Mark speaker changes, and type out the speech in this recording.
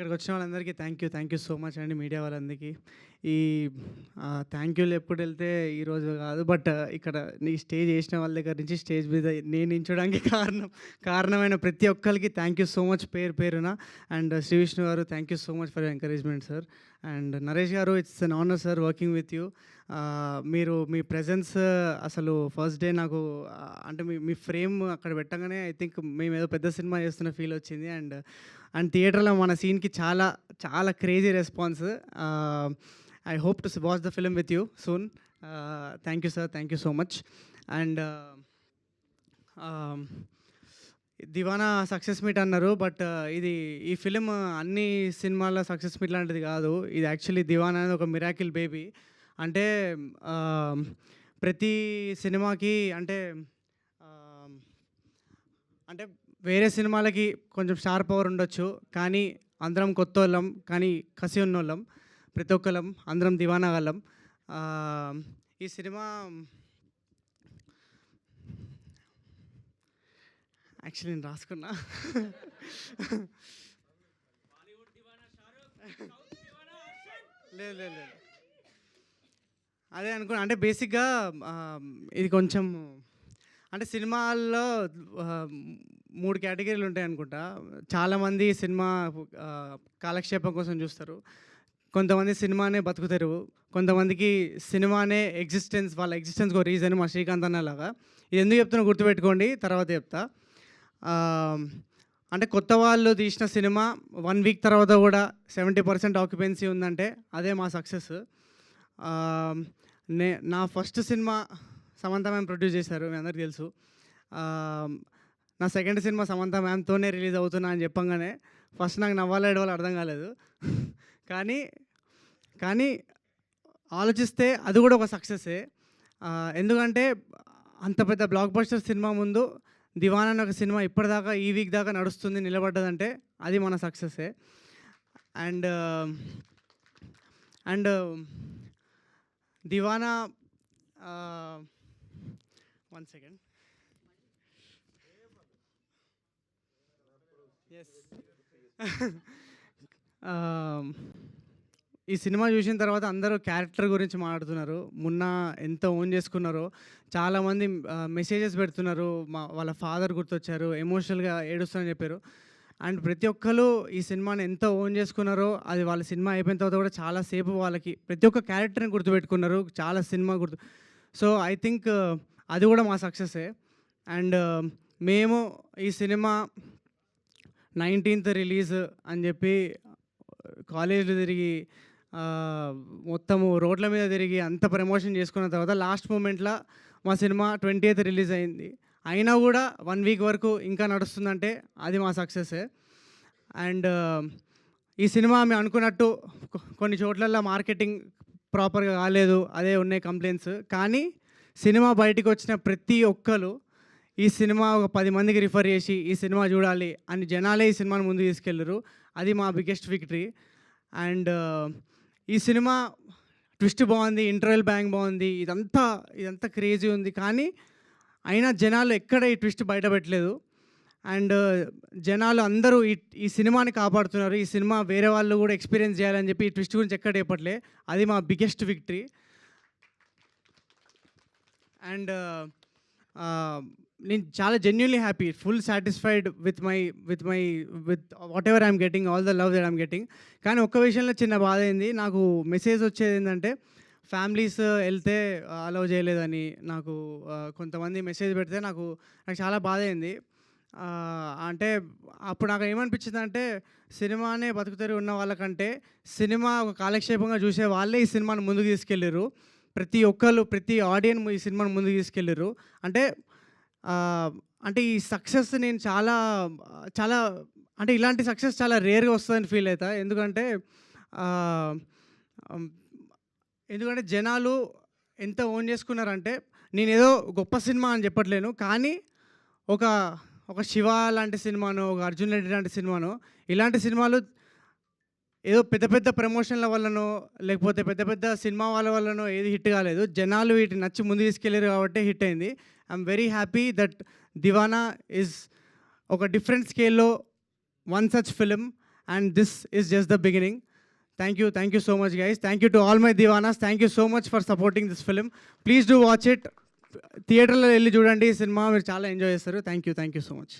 Speaker 1: ఇక్కడికి వచ్చిన వాళ్ళందరికీ థ్యాంక్ యూ సో మచ్ అండి, మీడియా వాళ్ళందరికీ. ఈ థ్యాంక్ యూలు ఎప్పుడు వెళ్తే ఈరోజు కాదు, బట్ ఇక్కడ నీ స్టేజ్ వేసిన వాళ్ళ దగ్గర నుంచి స్టేజ్ మీద నేను నించోడానికి కారణమైన ప్రతి ఒక్కరికి థ్యాంక్ యూ సో మచ్ పేరు పేరున. And Shri Vishnu garu thank you so much for encouragement sir. And Naresh garu, it's an honour sir working with you. మీరు మీ ప్రెజెన్స్ అసలు ఫస్ట్ డే నాకు అంటే మీ ఫ్రేమ్ అక్కడ పెట్టగానే ఐ థింక్ మేము ఏదో పెద్ద సినిమా చేస్తున్న ఫీల్ వచ్చింది. అండ్ థియేటర్లో మన సీన్కి చాలా చాలా crazy response. I hope to watch the film with you soon. Thank you sir, thank you so much. And Deewana success meet అన్నారు, బట్ ఈ ఫిలిం అన్ని సినిమాల సక్సెస్ మీట్ లాంటిది కాదు. ఇది యాక్చువల్లీ దివానా అనేది ఒక మిరాకిల్ బేబీ. అంటే ప్రతి సినిమాకి అంటే అంటే వేరే సినిమాలకి కొంచెం స్టార్ పవర్ ఉండొచ్చు, కానీ అందరం కొత్త వాళ్ళం, కానీ కసి ఉన్నోళ్ళం, ప్రతి ఒక్కళ్ళం అందరం దివానా వాళ్ళం. ఈ సినిమా యాక్చువల్లీ నేను రాసుకున్నా. లేదు లేదు లేదు, అదే అనుకున్నా. అంటే బేసిక్గా ఇది కొంచెం అంటే సినిమాల్లో 3 కేటగిరీలు ఉంటాయి అనుకుంటా. చాలామంది సినిమా కాలక్షేపం కోసం చూస్తారు, కొంతమంది సినిమానే బతుకుతారు, కొంతమందికి సినిమానే వాళ్ళ ఎగ్జిస్టెన్స్కి ఒక రీజన్. మా శ్రీకాంత్ అన్నలాగా. ఇది ఎందుకు చెప్తున్నా గుర్తుపెట్టుకోండి, తర్వాత చెప్తా. అంటే కొత్త వాళ్ళు తీసిన సినిమా 1 వీక్ తర్వాత కూడా 70% ఆక్యుపెన్సీ ఉందంటే అదే మా సక్సెస్. నా first cinema Samantha ma'am produce చేశారు, మీ అందరికీ తెలుసు. నా సెకండ్ సినిమా సమంత మ్యామ్తోనే రిలీజ్ అవుతున్నా అని చెప్పంగానే ఫస్ట్ నాకు నవ్వాలో ఏడవాలో అర్థం కాలేదు. కానీ ఆలోచిస్తే అది కూడా ఒక సక్సెస్సే. ఎందుకంటే అంత పెద్ద బ్లాక్ బస్టర్ సినిమా ముందు దివానా అనే ఒక సినిమా ఇప్పటిదాకా ఈ వీక్ దాకా నడుస్తుంది, నిలబడ్డదంటే అది మన సక్సెస్సే. And Deewana 1 second. ఎస్. ఈ సినిమా చూసిన తర్వాత అందరూ క్యారెక్టర్ గురించి మాట్లాడుతున్నారు. మొన్న ఎంత ఓన్ చేసుకున్నారో చాలామంది మెసేజెస్ పెడుతున్నారు. వాళ్ళ ఫాదర్ గుర్తొచ్చారు, ఎమోషనల్గా ఏడుస్తారని చెప్పారు. అండ్ ప్రతి ఒక్కరు ఈ సినిమాని ఎంత ఓన్ చేసుకున్నారో అది వాళ్ళ సినిమా అయిపోయిన తర్వాత కూడా చాలాసేపు వాళ్ళకి ప్రతి ఒక్క క్యారెక్టర్ని గుర్తుపెట్టుకున్నారు, చాలా సినిమా సో ఐ థింక్ అది కూడా మా సక్సెస్సే. అండ్ మేము ఈ సినిమా 19th రిలీజ్ అని చెప్పి కాలేజీలో తిరిగి మొత్తము రోడ్ల మీద తిరిగి అంత ప్రమోషన్ చేసుకున్న తర్వాత లాస్ట్ మూమెంట్లో మా సినిమా 20th రిలీజ్ అయింది. అయినా కూడా 1 వీక్ వరకు ఇంకా నడుస్తుందంటే అది మా సక్సెస్సే. అండ్ ఈ సినిమా మేము అనుకున్నట్టు కొన్ని చోట్లల్లో మార్కెటింగ్ ప్రాపర్గా కాలేదు, అదే ఉన్నాయి కంప్లైంట్స్. కానీ సినిమా బయటికి వచ్చిన ప్రతి ఒక్కరు ఈ సినిమా ఒక 10 మందికి రిఫర్ చేసి ఈ సినిమా చూడాలి అని జనాలే ఈ సినిమాని ముందు తీసుకెళ్ళరు. అది మా బిగ్గెస్ట్ విక్టరీ. అండ్ ఈ సినిమా ట్విస్ట్ బాగుంది, ఇంటర్వెల్ బ్యాంగ్ బాగుంది, ఇదంతా క్రేజీ ఉంది. కానీ అయినా జనాలు ఎక్కడ ఈ ట్విస్ట్ బయట పెట్టలేదు. అండ్ జనాలు అందరూ ఈ సినిమాని కాపాడుతున్నారు. ఈ సినిమా వేరే వాళ్ళు కూడా ఎక్స్పీరియన్స్ చేయాలని చెప్పి ఈ ట్విస్ట్ గురించి ఎక్కడ చెప్పట్లే. అది మా బిగ్గెస్ట్ విక్టరీ. అండ్ నేను చాలా genuinely happy, full satisfied with what ever I'm getting, all the love that I'm getting. కానీ ఒక్క విషయంలో చిన్న బాధ అయింది. నాకు మెసేజ్ వచ్చేది ఏంటంటే ఫ్యామిలీస్ వెళ్తే అలౌ చేయలేదని నాకు కొంతమంది మెసేజ్ పెడితే నాకు చాలా బాధ అయింది. అంటే అప్పుడు నాకు ఏమనిపించింది అంటే సినిమానే బతుకుతెరువు ఉన్న వాళ్ళకంటే సినిమా ఒక కాలక్షేపంగా చూసే వాళ్ళే ఈ సినిమాని ముందుకు తీసుకెళ్ళారు. ప్రతి ఒక్కరు, ప్రతి ఆడియన్స్ ఈ సినిమాని ముందుకు తీసుకెళ్ళారు. అంటే ఈ సక్సెస్ నేను చాలా అంటే ఇలాంటి సక్సెస్ చాలా రేర్గా వస్తుందని ఫీల్ అవుతా. ఎందుకంటే జనాలు ఎంత ఓన్ చేసుకున్నారంటే, నేనేదో గొప్ప సినిమా అని చెప్పట్లేను, కానీ ఒక శివ లాంటి సినిమానో, ఒక అర్జున్ రెడ్డి లాంటి సినిమానో, ఇలాంటి సినిమాలు ఏదో పెద్ద పెద్ద ప్రమోషన్ల వల్లనో లేకపోతే పెద్ద పెద్ద సినిమా వాళ్ళ వల్లనో ఏది హిట్ కాలేదు. జనాలు వీటిని నచ్చి ముందు తీసుకెళ్ళారు కాబట్టి హిట్ అయింది. I'm very happy that Deewana is ఒక డిఫరెంట్ స్కేల్లో one such film. And this is just the beginning. Thank you so much, guys. Thank you to all my Divanas. Thank you so much for supporting this film. Please do watch it. థియేటర్లో వెళ్ళి చూడండి ఈ cinema, మీరు చాలా enjoy చేస్తారు. Thank you so much.